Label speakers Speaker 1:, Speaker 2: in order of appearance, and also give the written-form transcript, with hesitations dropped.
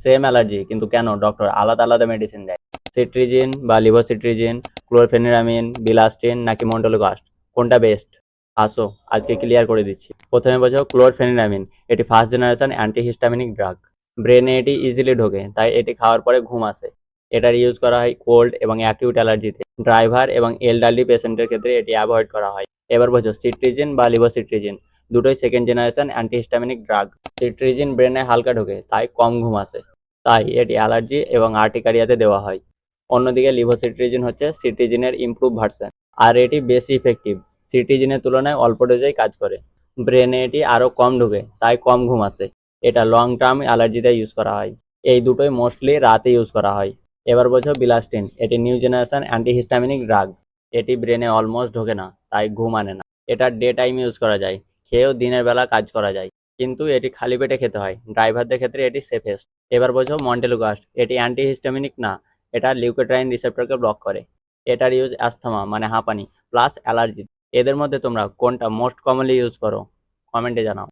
Speaker 1: Same allergy, কিন্তু কেন doctor আলাদা আলাদা মেডিসিন দেয়? সিট্রিজিন বা লিভোসিট্রিজিন, ক্লোরফেনিরামিন, বিলাস্টিন নাকি মন্টলুকাস্ট, কোনটা বেস্ট? আসো আজকে ক্লিয়ার করে দিচ্ছি। প্রথমে বোঝো ক্লোরফেনিরামিন। এটি ফার্স্ট জেনারেশন অ্যান্টিহিস্টামিনিক ড্রাগ। ব্রেনে এটি ইজিলি ঢোকে, তাই এটি খাওয়ার পরে ঘুম আসে। এটার ইউজ করা হয় কোল্ড এবং অ্যাকিউট অ্যালার্জিতে। ড্রাইভার এবং এলডারলি পেশেন্টের ক্ষেত্রে এটি অ্যাভয়েড করা হয়। এবার বোঝো সিট্রিজিন বা লিভোসিট্রিজিন। দুটোই second generation antihistaminic drug. Cetirizine ব্রেনে হালকা ঢোকে, তাই কম ঘুম আসে। তাই এটি অ্যালার্জি এবং আর্টিকারিয়াতে দেওয়া হয়। অন্যদিকে লিভোসিট্রিজিন হচ্ছে সিট্রিজিনের ইমপ্রুভ ভার্সন, আর এটি বেশি ইফেক্টিভ। সিট্রিজিনের তুলনায় অল্প ডোজেই কাজ করে। ব্রেনে এটি আরও কম ঢোকে, তাই কম ঘুম আসে। এটা লং টার্ম অ্যালার্জিতে ইউজ করা হয়। এই দুটোই মোস্টলি রাতে ইউজ করা হয়। এবার বোঝো বিলাস্টিন। এটি নিউ জেনারেশন অ্যান্টিহিস্টামিনিক ড্রাগ। এটি ব্রেনে অলমোস্ট ঢোকে না, তাই ঘুম আনে না। এটা ডে টাইম ইউজ করা যায়, খেয়েও দিনের বেলা কাজ করা যায়, কিন্তু এটি খালি পেটে খেতে হয়। ড্রাইভারদের ক্ষেত্রে এটি সেফেস্ট। এবার বোঝো মন্টেলুকাস্ট। এটি অ্যান্টিহিস্টামিনিক না, এটা লিউকোট্রাইন রিসেপ্টরকে ব্লক করে। এটার ইউজ অ্যাস্থমা মানে হাঁপানি প্লাস অ্যালার্জি। এদের মধ্যে তোমরা কোনটা মোস্ট কমনলি ইউজ করো? কমেন্টে জানাও।